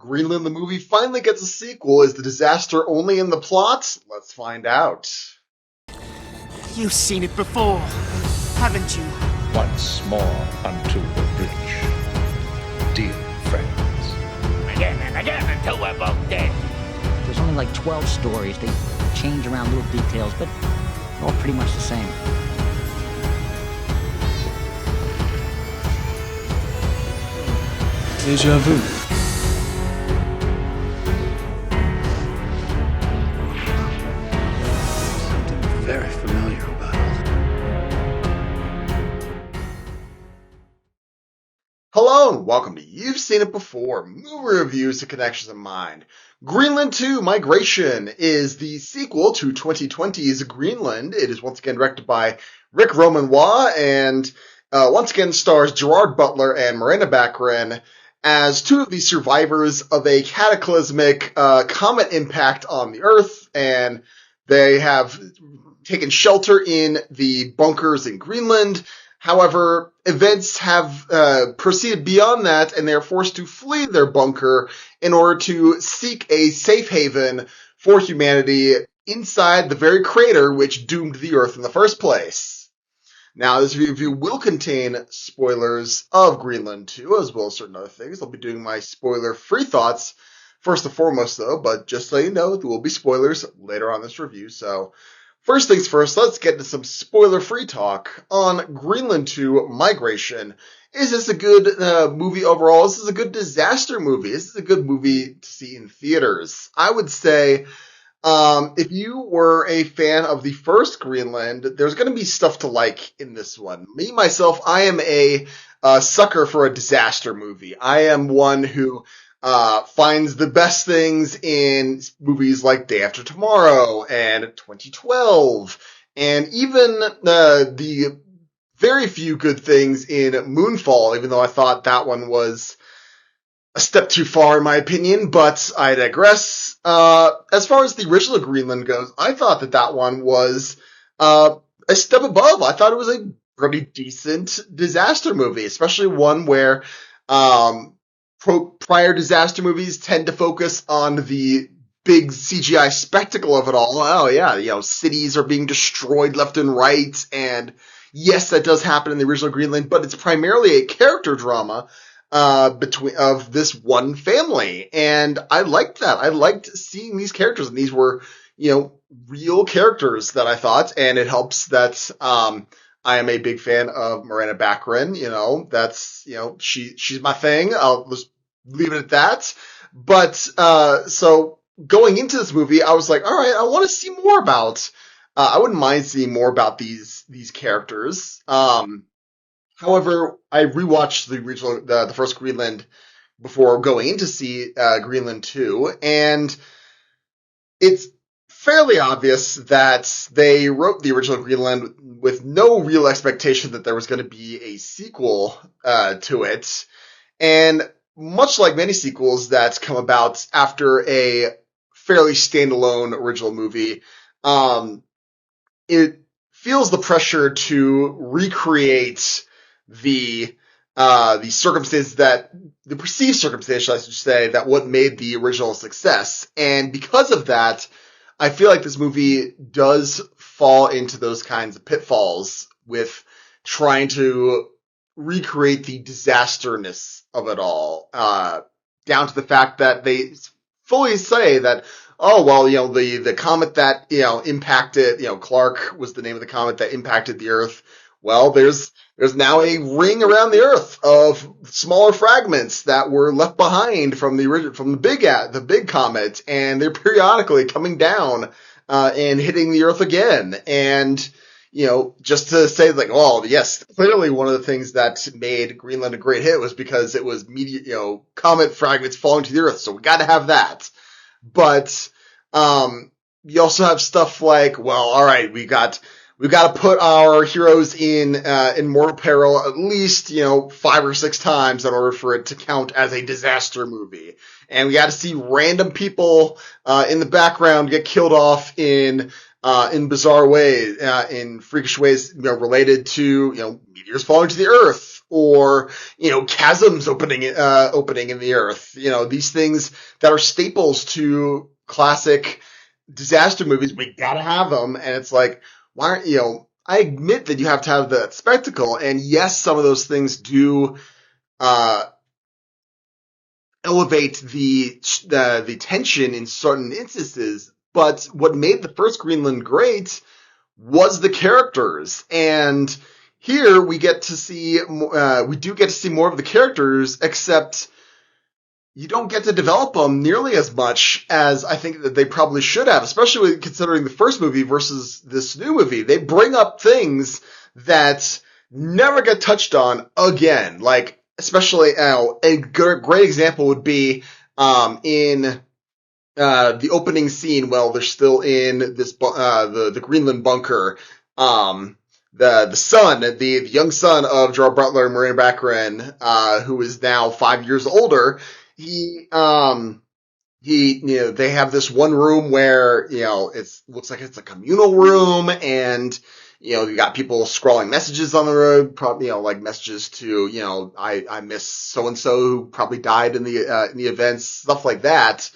Greenland the movie finally gets a sequel. Is the disaster only in the plot? Let's find out. You've seen it before, haven't you? Once more unto the bridge, dear friends. Again and again until we're both dead. There's only like 12 stories. They change around little details, but they're all pretty much the same. Deja vu. Something very familiar about it. Hello and welcome to You've Seen It Before, movie reviews to Connections in Mind. Greenland 2 Migration is the sequel to 2020's Greenland. It is once again directed by Rick Romanois and once again stars Gerard Butler and Miranda Baccarin as two of the survivors of a cataclysmic comet impact on the Earth, and they have taken shelter in the bunkers in Greenland. However, events have proceeded beyond that, and they are forced to flee their bunker in order to seek a safe haven for humanity inside the very crater which doomed the Earth in the first place. Now, this review will contain spoilers of Greenland 2, as well as certain other things. I'll be doing my spoiler-free thoughts first and foremost, though, but just so you know, there will be spoilers later on this review. So, first things first, let's get into some spoiler-free talk on Greenland 2 Migration. Is this a good movie overall? Is this a good disaster movie? Is this a good movie to see in theaters? I would say, if you were a fan of the first Greenland, there's going to be stuff to like in this one. Me, myself, I am a sucker for a disaster movie. I am one who finds the best things in movies like Day After Tomorrow and 2012, and even the very few good things in Moonfall, even though I thought that one was a step too far in my opinion, but I digress. As far as the original Greenland goes, I thought that one was a step above. I thought it was a pretty decent disaster movie, especially one where prior disaster movies tend to focus on the big CGI spectacle of it all. Oh yeah, cities are being destroyed left and right, and yes, that does happen in the original Greenland, but it's primarily a character drama of this one family, and I liked that. I liked seeing these characters, and these were, real characters that I thought, and it helps that I am a big fan of Miranda Baccarin. She's my thing. I'll just leave it at that. But so going into this movie, I was like, all right, I want to see more about. I wouldn't mind seeing more about these characters. However, I rewatched the first Greenland before going in to see Greenland 2, and it's fairly obvious that they wrote the original Greenland with no real expectation that there was going to be a sequel to it. And much like many sequels that come about after a fairly standalone original movie, it feels the pressure to recreate the circumstances the perceived circumstances, I should say, that what made the original a success. And because of that, I feel like this movie does fall into those kinds of pitfalls with trying to recreate the disasterness of it all, down to the fact that they fully say that, oh, well, the comet that, impacted, Clark was the name of the comet that impacted the Earth. Well, there's now a ring around the Earth of smaller fragments that were left behind from the big comet, and they're periodically coming down and hitting the Earth again. And just to say, like, well, yes, clearly one of the things that made Greenland a great hit was because it was comet fragments falling to the Earth, so we got to have that. But you also have stuff like, well, all right, we've got to put our heroes in mortal peril at least, 5 or 6 times in order for it to count as a disaster movie. And we got to see random people in the background get killed off in in bizarre ways, in freakish ways, related to, meteors falling to the earth or, chasms opening in the earth. These things that are staples to classic disaster movies. We gotta have them. And it's like, why aren't, I admit that you have to have that spectacle. And yes, some of those things do, elevate the tension in certain instances. But what made the first Greenland great was the characters. And here we get to see, we do get to see more of the characters, except you don't get to develop them nearly as much as I think that they probably should have, especially considering the first movie versus this new movie. They bring up things that never get touched on again. Like, especially, a great example would be, in the opening scene, well, they're still in this, the Greenland bunker. The son, the young son of Gerard Butler and Marina Baccarin, who is now 5 years older, they have this one room where, looks like it's a communal room, and, you got people scrawling messages on the road, probably, like messages to, I miss so-and-so who probably died in the events, stuff like that.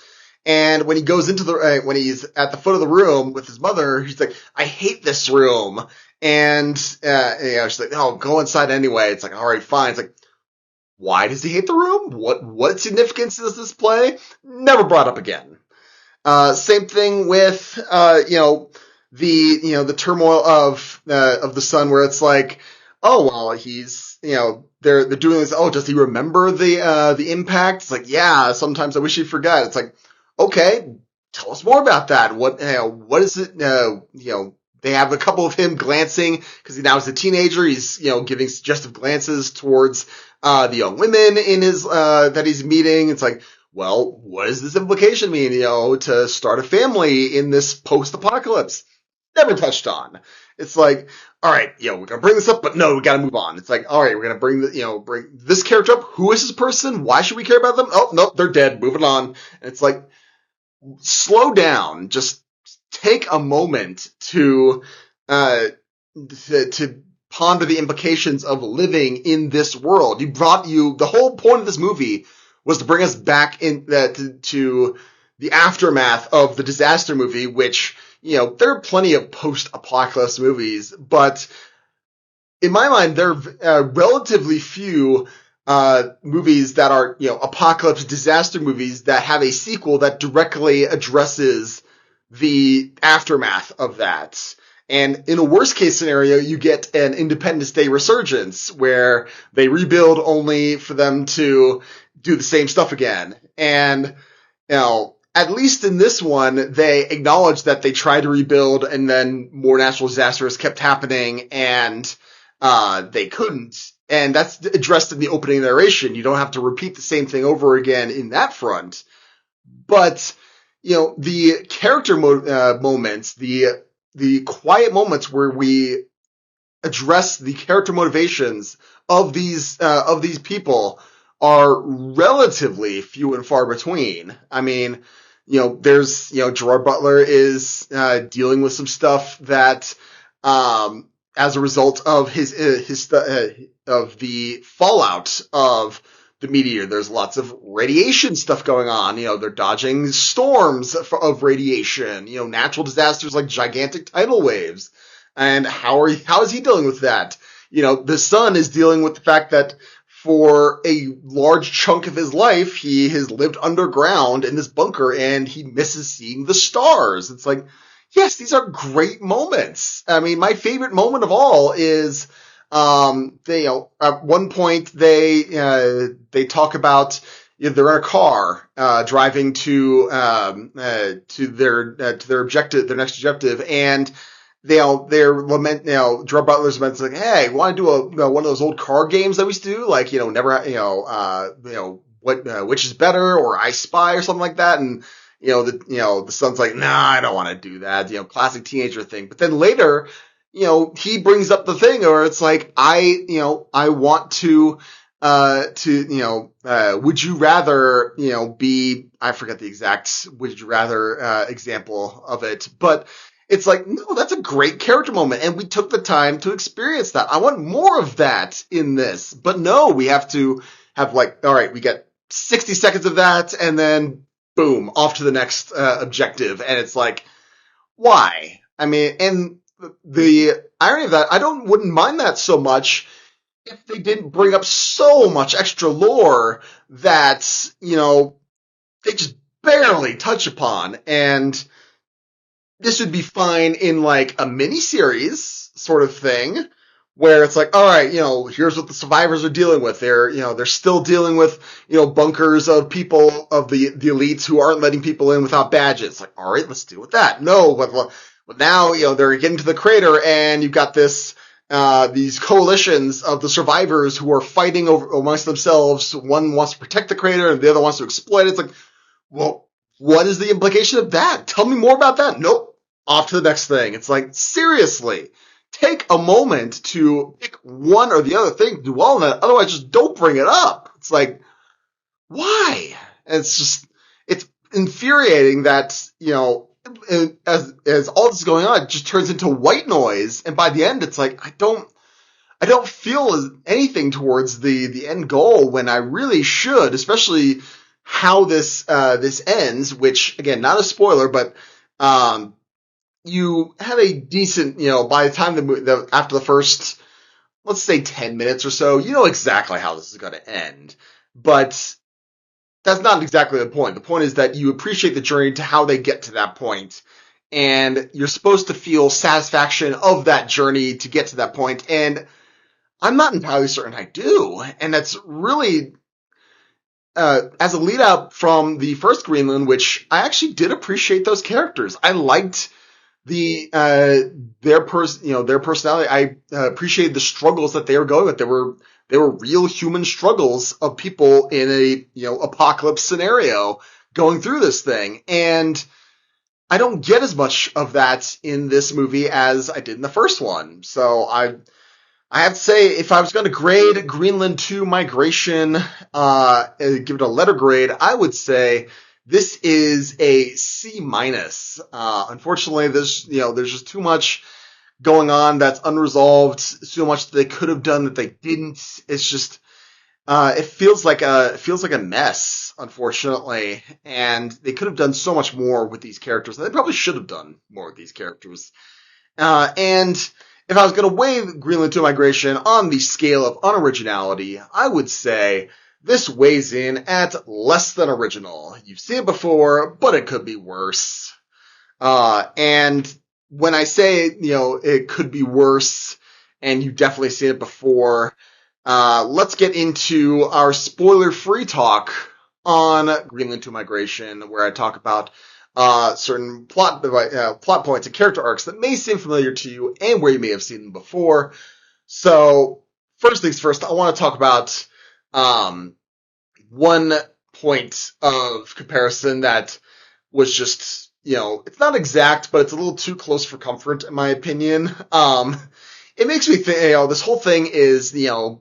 And when he goes into when he's at the foot of the room with his mother, he's like, I hate this room. And, she's like, no, go inside anyway. It's like, all right, fine. It's like, why does he hate the room? What significance does this play? Never brought up again. Same thing with, the turmoil of the son, where it's like, oh, well, he's, they're doing this. Oh, does he remember the impact? It's like, yeah, sometimes I wish he forgot. It's like, okay, tell us more about that. What is it? They have a couple of him glancing, because he now is a teenager. He's, giving suggestive glances towards, the young women in his, that he's meeting. It's like, well, what does this implication mean, to start a family in this post-apocalypse? Never touched on. It's like, all right, we're gonna bring this up, but no, we gotta move on. It's like, all right, we're gonna bring this character up. Who is this person? Why should we care about them? Oh, no, they're dead. Moving on. And it's like, slow down. Just take a moment to ponder the implications of living in this world. The whole point of this movie was to bring us back to the aftermath of the disaster movie, which, there are plenty of post-apocalypse movies, but in my mind, there are relatively few movies that are, apocalypse disaster movies that have a sequel that directly addresses the aftermath of that. And in a worst case scenario, you get an Independence Day resurgence where they rebuild only for them to do the same stuff again. And, at least in this one, they acknowledge that they tried to rebuild and then more natural disasters kept happening and, they couldn't. And that's addressed in the opening narration. You don't have to repeat the same thing over again in that front. But, the character moments, the quiet moments where we address the character motivations of these people are relatively few and far between. I mean, there's, Gerard Butler is, dealing with some stuff that, as a result of of the fallout of the meteor, there's lots of radiation stuff going on. They're dodging storms of radiation, natural disasters like gigantic tidal waves. And how is he dealing with that? The son is dealing with the fact that for a large chunk of his life, he has lived underground in this bunker and he misses seeing the stars. It's like, yes, these are great moments. I mean, my favorite moment of all is, at one point they talk about, they're in a car, driving to their objective, their next objective, and they're lament, Gerard Butler's lament, like, hey, want to do one of those old card games that we used to do? Like, which is better, or I Spy or something like that. And, the son's like, nah, I don't want to do that, classic teenager thing. But then later, he brings up the thing where it's like, I want to, would you rather, be, I forget the exact would you rather, example of it, but it's like, no, that's a great character moment, and we took the time to experience that. I want more of that in this, but no, we have to have like, all right, we get 60 seconds of that, and then boom, off to the next objective, and it's like, why? I mean, and the irony of that, wouldn't mind that so much if they didn't bring up so much extra lore that, they just barely touch upon, and this would be fine in like a miniseries sort of thing, where it's like, all right, here's what the survivors are dealing with. They're still dealing with, bunkers of people of the elites who aren't letting people in without badges. Like, all right, let's deal with that. No, but now, they're getting to the crater, and you've got these coalitions of the survivors who are fighting amongst themselves. One wants to protect the crater, and the other wants to exploit it. It's like, well, what is the implication of that? Tell me more about that. Nope. Off to the next thing. It's like, seriously, take a moment to pick one or the other thing, do all of that. Otherwise, just don't bring it up. It's like, why? And it's infuriating that, as all this is going on, it just turns into white noise. And by the end, it's like, I don't feel anything towards the end goal when I really should, especially how this ends, which, again, not a spoiler, but, you have a decent, by the time after the first, let's say 10 minutes or so, you know exactly how this is going to end. But that's not exactly the point. The point is that you appreciate the journey to how they get to that point, and you're supposed to feel satisfaction of that journey to get to that point, and I'm not entirely certain I do. And that's really, as a lead out from the first Greenland, which I actually did appreciate those characters. I liked their personality. I appreciated the struggles that they were going with. They were real human struggles of people in a, apocalypse scenario going through this thing. And I don't get as much of that in this movie as I did in the first one. So I have to say, if I was going to grade Greenland 2 Migration, give it a letter grade, I would say this is a C-. Unfortunately, there's just too much going on that's unresolved, so much that they could have done that they didn't. It's just, it feels like a mess, unfortunately, and they could have done so much more with these characters. They probably should have done more with these characters. And if I was going to weigh Greenland 2 Migration on the scale of unoriginality, I would say this weighs in at less than original. You've seen it before, but it could be worse. And when I say, it could be worse, and you've definitely seen it before, let's get into our spoiler-free talk on Greenland 2 Migration, where I talk about certain plot points and character arcs that may seem familiar to you and where you may have seen them before. So, first things first, I want to talk about one point of comparison that was just, it's not exact, but it's a little too close for comfort, in my opinion. It makes me think, this whole thing is, the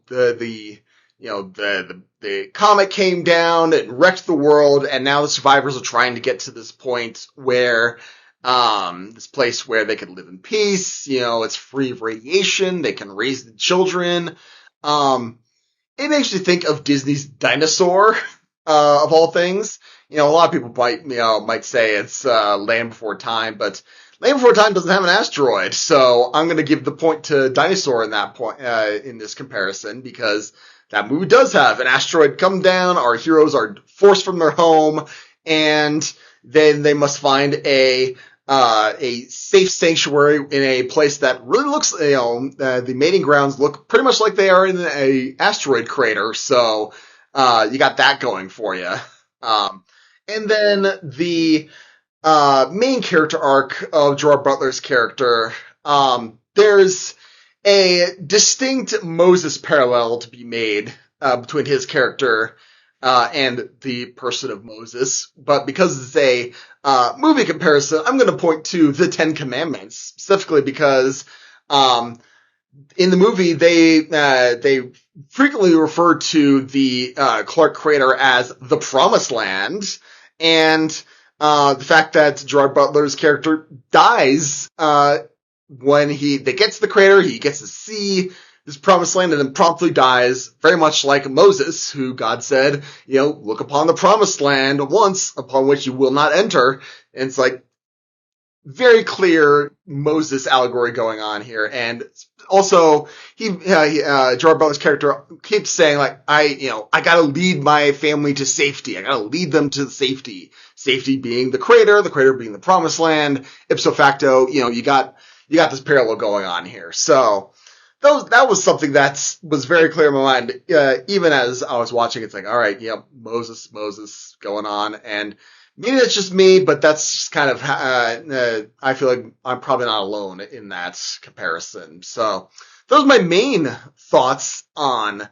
comet came down and wrecked the world, and now the survivors are trying to get to this point where, this place where they can live in peace, it's free of radiation, they can raise the children. It makes you think of Disney's Dinosaur, of all things. A lot of people might say it's, Land Before Time, but Land Before Time doesn't have an asteroid, so I'm gonna give the point to Dinosaur in that point, in this comparison, because that movie does have an asteroid come down, our heroes are forced from their home, and then they must find a safe sanctuary in a place that really looks, the mating grounds look pretty much like they are in a asteroid crater, so, you got that going for you. And then the, main character arc of Gerard Butler's character, there's a distinct Moses parallel to be made, between his character, and the person of Moses, but because it's a movie comparison, I'm going to point to the Ten Commandments, specifically because in the movie they frequently refer to the Clark crater as the Promised Land, and The fact that Gerard Butler's character dies, when they get to the crater, he gets to see this promised land and then promptly dies, very much like Moses, who God said, look upon the promised land once, upon which you will not enter. And it's like, very clear Moses allegory going on here. And also, Gerard Butler's character keeps saying, like, I gotta lead my family to safety. I gotta lead them to safety. Safety being the crater being the promised land. Ipso facto, you got this parallel going on here. So, that was something that was very clear in my mind, even as I was watching. It's like, all right, Moses going on, and maybe that's just me, but that's just kind of, I feel like I'm probably not alone in that comparison. So, those are my main thoughts on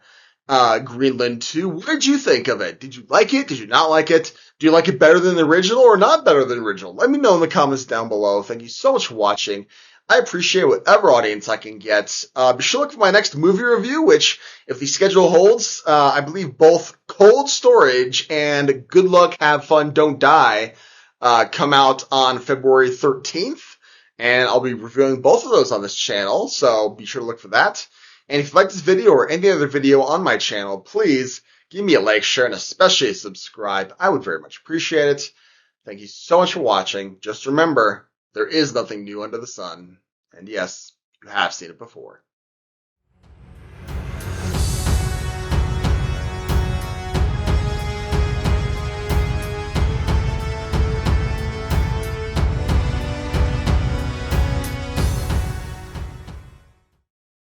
Greenland 2. What did you think of it? Did you like it? Did you not like it? Do you like it better than the original or not better than the original? Let me know in the comments down below. Thank you so much for watching. I appreciate whatever audience I can get. Be sure to look for my next movie review, which, if the schedule holds, I believe both Cold Storage and Good Luck, Have Fun, Don't Die come out on February 13th. And I'll be reviewing both of those on this channel, so be sure to look for that. And if you like this video or any other video on my channel, please give me a like, share, and especially a subscribe. I would very much appreciate it. Thank you so much for watching. Just remember, there is nothing new under the sun. And yes, you have seen it before.